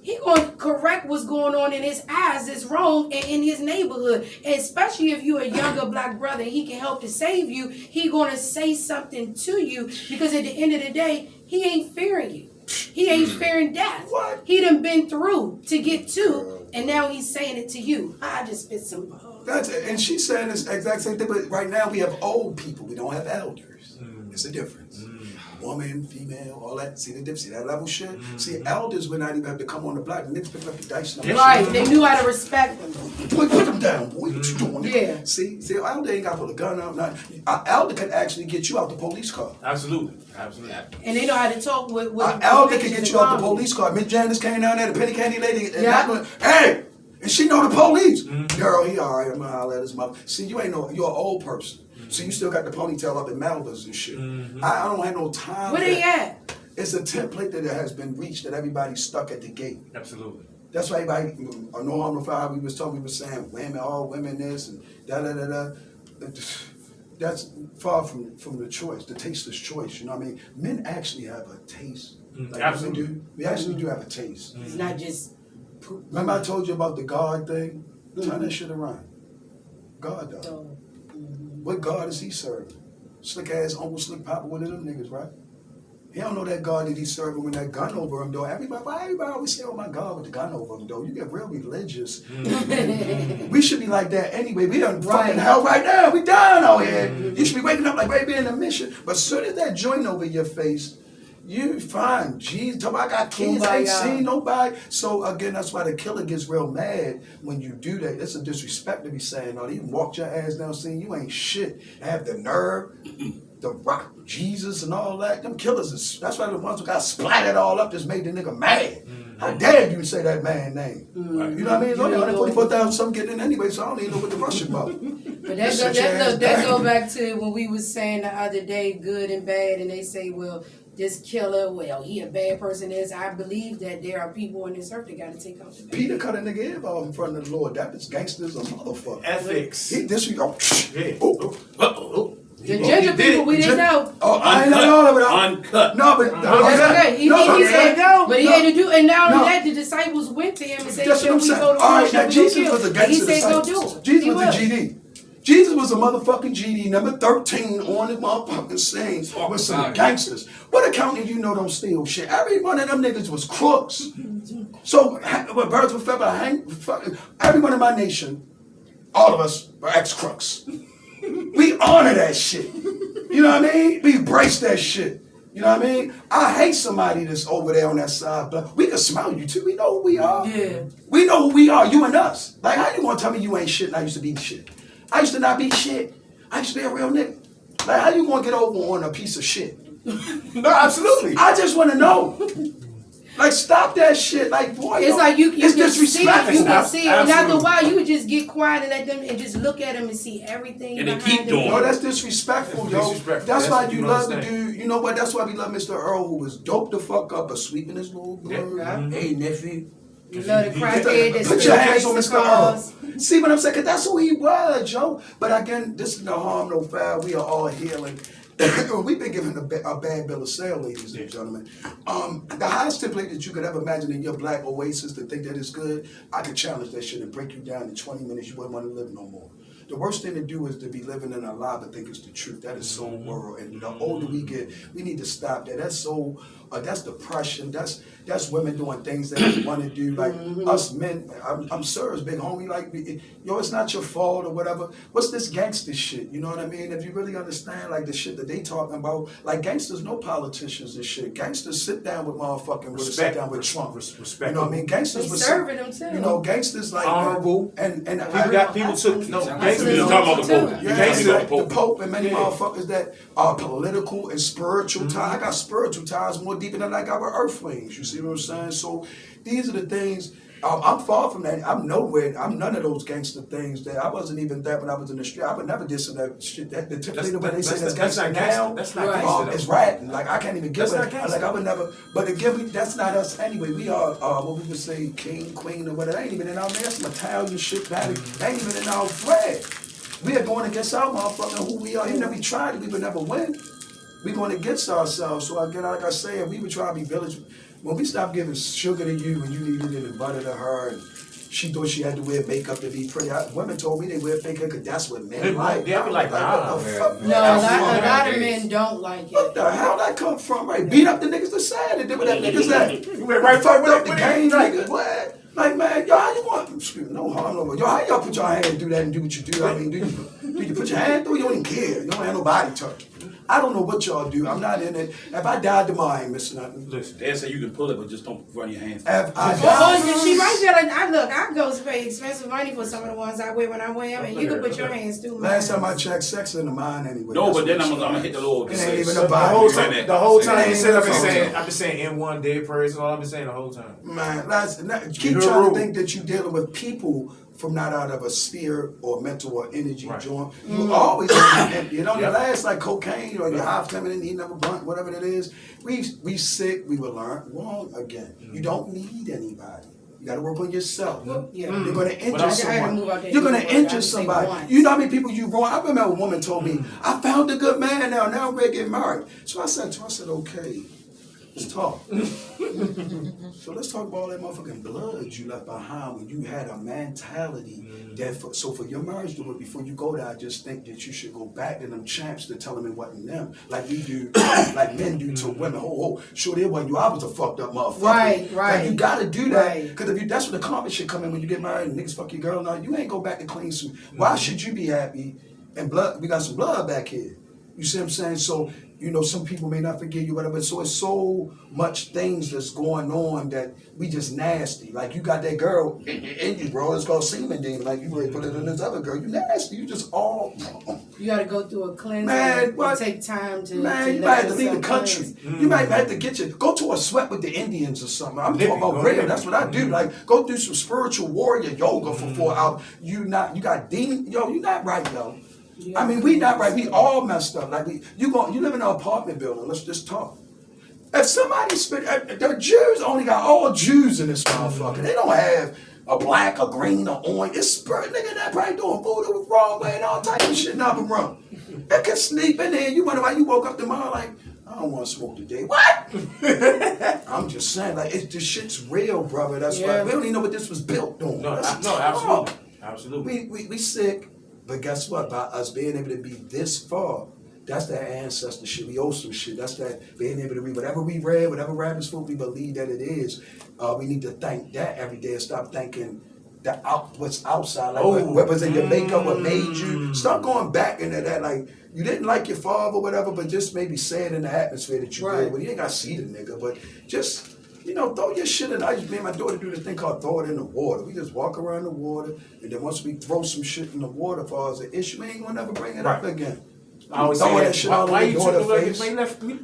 he gonna correct what's going on in his eyes that's wrong and in his neighborhood. And especially if you're a younger black brother and he can help to save you, he gonna say something to you because at the end of the day, he ain't fearing you. He ain't fearing death. What? He done been through to get to, and now he's saying it to you. I just spit some balls. That's it. And she's saying this exact same thing. But right now we have old people. We don't have elders. It's a difference. Woman, female, all that. See the difference? See that level shit? See, elders would not even have to come on the block. The niggas pick up the dice. And Right, they knew how to respect them. Boy, put them down, boy. What you doing? Yeah. See, an elder ain't got to pull a gun out. Nothing. An elder could actually get you out the police car. Absolutely. And they know how to talk with An elder can patience get and you out the calm. police car. Miss Janice came down there, the penny candy lady. And Yeah. hey! And she know the police. Girl, he all right. I'm gonna holler at his mother. See, you ain't no, you're an old person. So you still got the ponytail up in Malvas and shit. I don't have no time. Where for they that. at? It's a template that has been reached that everybody's stuck at the gate. Absolutely. That's why everybody, no harm, no foul, we was saying women, all women this and da-da-da-da. That's far from the choice, the tasteless choice, you know what I mean? Men actually have a taste. Like Absolutely. women do. We actually do have a taste. It's not just. Remember I told you about the God thing? Turn that shit around. God, though. So, What God is he serving? Slick ass Uncle Slick Papa, one of them niggas, right? He don't know that God that he's serving with that gun over him, though. Why everybody always say, oh my God, with the gun over him, though? You get real religious. We should be like that anyway. We in fucking hell right now. We down out here. You should be waking up like baby in a mission. But as soon as that joint over your face, you fine. Jesus, I got kids, I ain't seen nobody. So again, that's why the killer gets real mad when you do that. It's a disrespect to be saying, no, they even walked your ass down saying you ain't shit. Have the nerve, the rock, Jesus and all that. Them killers is, that's why the ones who got splattered all up just made the nigga mad. How dare you say that man's name? You know what I mean? It's only 144,000 something getting in anyway, so I don't even know what the rush about. But that go back to when we was saying the other day, good and bad, and they say, well, this killer, well, he a bad person is. I believe that there are people on this earth that got to take out the bad. Peter cut a nigga head off in front of the Lord. That is gangsters a motherfucker. Ethics. He disrespect. The ginger people, we didn't know. Oh, I ain't know all of it. Uncut. No, but That's okay. He said, but he had to do, and not only No. that, the disciples went to him and said, That's what "Shall I'm we saying. go to All war? right, Shall now we go Jesus kill?" was a And gangster he said, "Go do disciple. it." Jesus He was a would. GD. Jesus was a motherfucking GD, number 13 on the motherfucking scene with some gangsters. What accountant you know don't steal shit? Every one of them niggas was crooks. So, when birds were fed by everyone in my nation, all of us were ex-crooks. We honor that shit. You know what I mean? We embrace that shit. You know what I mean? I hate somebody that's over there on that side, but we can smell you too. We know who we are. Yeah. We know who we are, you and us. Like, how you gonna tell me you ain't shit and I used to be shit? I used to not be shit. I used to be a real nigga. Like, how you gonna get over on a piece of shit? No, absolutely. I just wanna know. Like, stop that shit. Like, boy, It's like you it's can see it, disrespectful. you can see it, and after a Absolutely. while you would just get quiet and let them and just look at them and see everything. And they behind keep them. doing No, that's disrespectful, That's yo. disrespectful. That's why That's you what you love to understand. do. You know what? That's why we love Mr. Earl, who was dope the fuck up, but sweeping his little bird. Yeah. Hey, nephew. You love the crackhead that Put your hands on the Mr. Earl. cars. See what I'm saying? 'Cause that's who he was, yo. But again, this is no harm, no foul. We are all healing. We've been given a bad bill of sale, ladies and gentlemen. The highest template that you could ever imagine in your black oasis to think that is good, I could challenge that shit and break you down in 20 minutes. You wouldn't want to live no more. The worst thing to do is to be living in a lie but think it's the truth. That is so world. And the older we get, we need to stop that. That's so. That's depression. That's women doing things that they want to do. Like us men, I'm serious, big homie. Like, yo, it's not your fault or whatever. What's this gangster shit? You know what I mean? If you really understand, like the shit that they talking about, like gangsters, no politicians and shit. Gangsters sit down with motherfucking, with sit down with Trump. Respect. You know what I mean? Gangsters They was serving them too. You know, gangsters like Honorable. and People took no That's gangsters. You talking about the Pope. yeah, Gangsters like Pope. the Pope and many Yeah. motherfuckers that are political and spiritual ties. I got spiritual ties more deeper than I got with earthlings. You see what I'm saying? So these are the things. I'm far from that. I'm nowhere. I'm none of those gangster things. That I wasn't even that when I was in the street. I would never did some of that shit. That the typically the way they say that's gangster not now. gangster. That's not Right. gangster. It's ratting. Like I can't even give That's it. not gangster. Like I would never. But again, that's not us anyway. We are what we would say, king, queen, or whatever. That ain't even in our man. That's some Italian shit. That ain't even in our flag. We are going against our motherfucker who we are. Even if we tried it, we would never win. We going against ourselves. So again, like I said, we would try to be village. When we stopped giving sugar to you when you needed it and butter to her, and she thought she had to wear makeup to be pretty. Women told me they wear fake hair because that's what men like. Yeah, I be like, nah, what the man. fuck? No, a lot Absolutely. of men don't like What it. the hell that come from? Right, beat up the niggas that sad and did what that niggas at. You went right Fucked with up the game, niggas. What? Like man, y'all, how you want? Excuse me, no harm, no more. Yo, how y'all put your hand and do that and do what you do? I mean, do you put your hand through? You don't even care. You don't have nobody touch. I don't know what y'all do. I'm not in it. If I died tomorrow, I ain't missing nothing. Listen, They say you can pull it, but just don't run your hands. If I Well, died, she might feel like I go to pay expensive money for some of the ones I wear when I wear them, and you can put your hands through mine. last time I checked, sex in the mind anyway. No, That's but then what I'm she- gonna hit the Lord. It ain't even the about whole it. time, the whole time you said I've been Say it. saying, M1 dead prayers. All I've been saying the whole time. Man, keep You're trying rude. to think that you're dealing with people from not out of a sphere or mental or energy Right. joint. You always empty. It only Yep. lasts like cocaine or you're high feminine, eating up a blunt, whatever it is. We sick, we will learn wrong again. You don't need anybody. You gotta work on yourself. Yeah. You're gonna injure I had to someone. move out there You're gonna and do the work. I injure just say somebody. once. You know how many people you wrong? I remember a woman told me, I found a good man now we're getting married. So I said to her, okay, let's talk. So let's talk about all that motherfucking blood you left behind when you had a mentality that so for your marriage to work before you go there, I just think that you should go back to them champs to tell them it wasn't them. Like we do, like men do to women. Oh, sure it wasn't you. I was a fucked up motherfucker. Right. Like you gotta do that. Right. Because if you that's where the karma shit come in when you get married and niggas fuck your girl now, you ain't go back to clean suit. Why should you be happy? And blood, we got some blood back here. You see what I'm saying? So, you know, some people may not forgive you, whatever. So it's so much things that's going on that we just nasty. Like you got that girl in you, bro. It's called semen demon. Like you ready to put it in this other girl. You nasty. You just all You got to go through a cleanse Man, and what? take time to. man, you let might have to leave the yourself country. cleanse. You might have to go to a sweat with the Indians or something. I'm Nippy, talking about go real. nippy. That's what I do. Like go through some spiritual warrior yoga for 4 hours. You got demon. Yo, you not right, yo. I mean, we not right. We all messed up. Like you live in an apartment building. Let's just talk. If somebody the Jews only got all Jews in this motherfucker. They don't have a black, a green, a orange. It's spirit nigga that probably doing voodoo the wrong way and all type of shit. Not but wrong. They can sleep in there. You wonder why you woke up tomorrow like I don't want to smoke today. What? I'm just saying, like this shit's real, brother. That's why Yeah. we don't even know what this was built on. No, That's no, talk. absolutely, absolutely. We sick, but guess what? By us being able to be this far, that's that ancestor shit. We owe some shit. That's that being able to read whatever we read, whatever rabbit's foot we believe that it is. We need to thank that every day and stop thanking what's outside, like Oh. what was in your makeup, what made you. Start going back into that, like you didn't like your father or whatever, but just maybe say it in the atmosphere that you Right. did. Well, you ain't gotta see the nigga, but just throw your shit in. I used me and my daughter do this thing called throw it in the water. We just walk around the water, and then once we throw some shit in the water for as an issue, we ain't gonna never bring it up Right. again. I always Throwing say that shit that. all Why in you your took daughter's the face.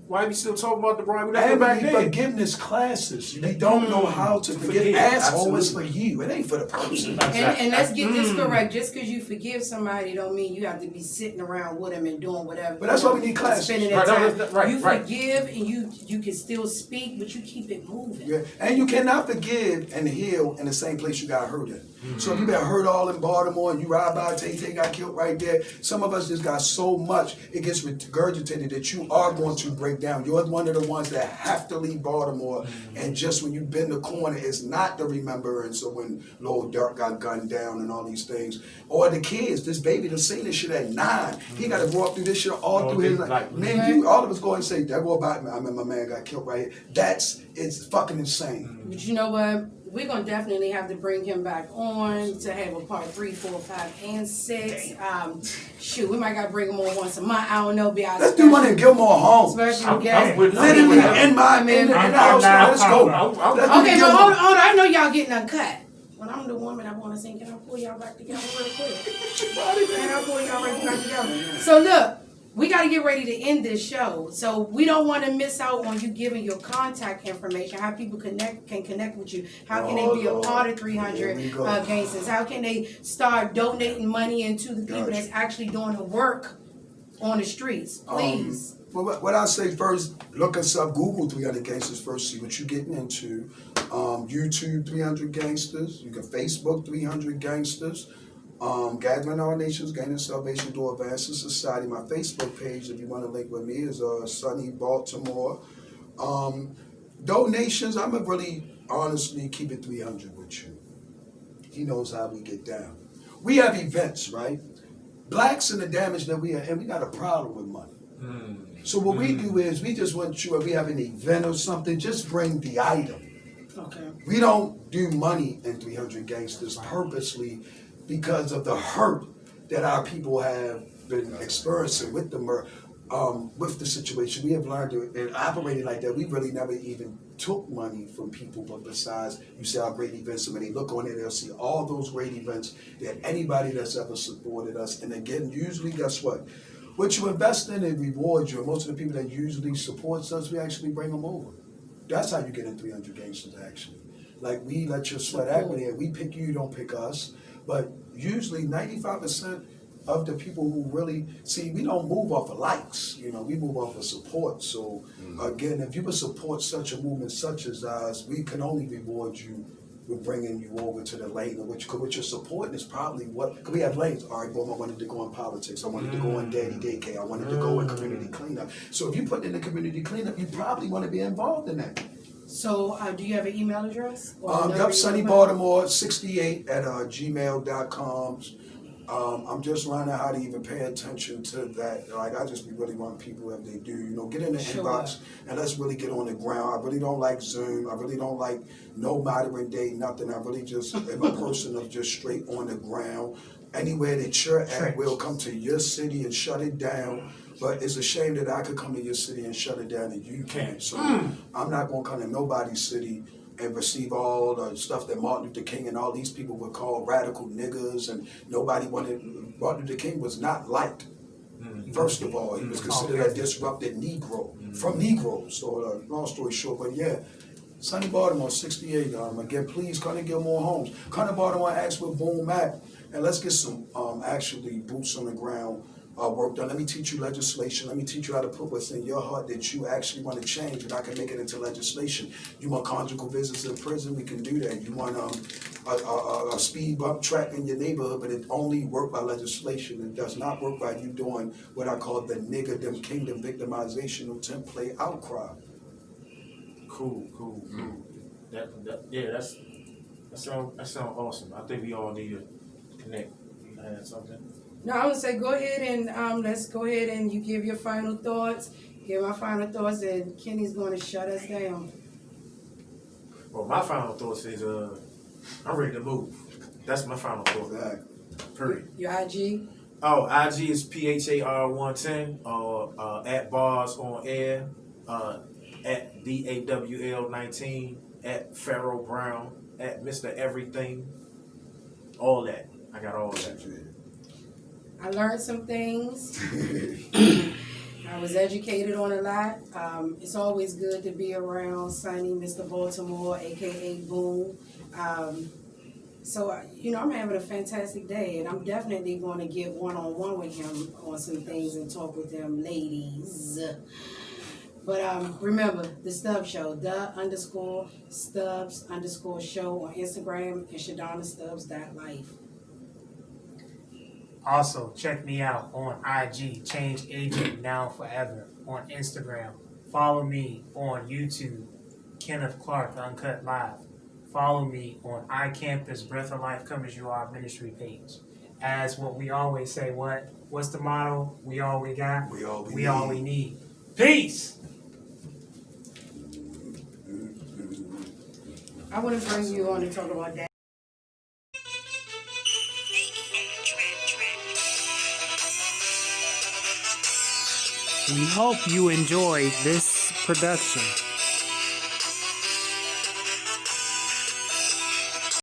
why we still talking about the Brian? We left it back And then. forgiveness classes. You don't know how to forgive. Forgive, Asshole is for absolutely. you. It ain't for the person. And let's get this correct. Just because you forgive somebody don't mean you have to be sitting around with them and doing whatever. But that's why we need classes. Spending Right, that no, time. right, You right. forgive and you can still speak, but you keep it moving. Yeah. And you cannot forgive and heal in the same place you got hurt in. So if you been hurt all in Baltimore and you ride by Tay got killed right there, some of us just got so much, it gets regurgitated that you are going to break down. You're one of the ones that have to leave Baltimore, and just when you bend the corner, it's not the remembrance of when Lil Durk got gunned down and all these things. Or the kids, this baby done seen this shit at 9. He got to grow up through this shit all through his life. Like, Man, all of us go and say, there go about me. I remember my man got killed right here. It's fucking insane. But you know what? We're gonna definitely have to bring him back on to have a part 3, 4, 5, and 6. Shoot, we might gotta bring him on once a month. I don't know, be our Let's do one in Gilmore Homes. special guest. Literally in the house. Let's go. Let's do Okay, but Gilmore. hold on. I know y'all getting uncut. When I'm the woman, I want to sing, can I pull y'all back together real quick? Can I pull y'all right back together? So look, we got to get ready to end this show. So we don't want to miss out on you giving your contact information, how people can connect with you. How can they be a part of 300 Here we go. Gangsters? How can they start donating money into the people Gotcha. that's actually doing the work on the streets? Please. Well, what I say first, look us up, Google 300 Gangsters first, see what you're getting into. YouTube 300 Gangsters. You can Facebook 300 Gangsters. Gathering Our Nations, Gaining Salvation through Advancing Society. My Facebook page, if you want to link with me, is Sunny Baltimore. Donations, I'm going to really honestly keep it 300 with you. He knows how we get down. We have events, right? Blacks and the damage that we are, and we got a problem with money. So what we do is we just want you, if we have an event or something, just bring the item. Okay. We don't do money in 300 Gangsters purposely because of the hurt that our people have been experiencing with the with the situation. We have learned to, and operating like that, we really never even took money from people, but besides, you see our great events, and when they look on it, they'll see all those great events that anybody that's ever supported us. And again, usually, guess what? What you invest in, it rewards you. And most of the people that usually supports us, we actually bring them over. That's how you get in 300 Gangsters, actually. Like, we let your sweat equity, and we pick you, you don't pick us. But usually 95% of the people who really, see, we don't move off of likes, we move off of support. So again, if you would support such a movement such as ours, we can only reward you with bringing you over to the lane, which what you're supporting is probably cause we have lanes. All right, boom, I wanted to go in politics. I wanted to go in daddy daycare. I wanted to go in community cleanup. So if you put in the community cleanup, you probably want to be involved in that. So, do you have an email address? Or Yep, Sunny Baltimore 68 at gmail.com. I'm just learning how to even pay attention to that. Like, I just really want people, if they do, get in the inbox and let's really get on the ground. I really don't like Zoom. I really don't like no modern day, nothing. I really just am a person of just straight on the ground. Anywhere that you're at, we'll come to your city and shut it down. But it's a shame that I could come to your city and shut it down and you can't. So I'm not going to come to nobody's city and receive all the stuff that Martin Luther King and all these people would call radical niggas, and nobody wanted. Martin Luther King was not liked. First of all, he was considered a disrupted Negro from Negroes. So long story short, but yeah, Sunny Baltimore 68. Again, please come to Gilmore Homes. Come to Baltimore, ask where Boom at, and let's get some actually boots on the ground. Work done. Let me teach you legislation. Let me teach you how to put what's in your heart that you actually want to change, and I can make it into legislation. You want conjugal visits in prison? We can do that. You want a speed bump track in your neighborhood, but it only works by legislation. It does not work by you doing what I call the nigger them kingdom victimizational template outcry. Cool. That sounds awesome. I think we all need to connect. You had something? No, I would say go ahead and let's go ahead and you give your final thoughts. Give my final thoughts, and Kenny's going to shut us down. Well, my final thoughts is I'm ready to move. That's my final thought. Exactly. Period. Your IG? Oh, IG is PHAR110 or at bars on air, at DAWL19, at Pharaoh Brown, at Mr. Everything, all that. I got all that. I learned some things. I was educated on a lot. It's always good to be around Sonny, Mr. Baltimore, aka Boom. So, I'm having a fantastic day, and I'm definitely going to get one-on-one with him on some things and talk with them ladies. But remember, the Stubbs Show, _Stubbs_show on Instagram and ShadonnaStubbs.life. Also, check me out on IG, Change Agent Now Forever, on Instagram. Follow me on YouTube, Kenneth Clark Uncut Live. Follow me on iCampus Breath of Life Come As You Are ministry page. As what we always say, what's the motto? We all we got. We all we we need. all we need. Peace. I want to bring you on to talk about that. We hope you enjoy this production.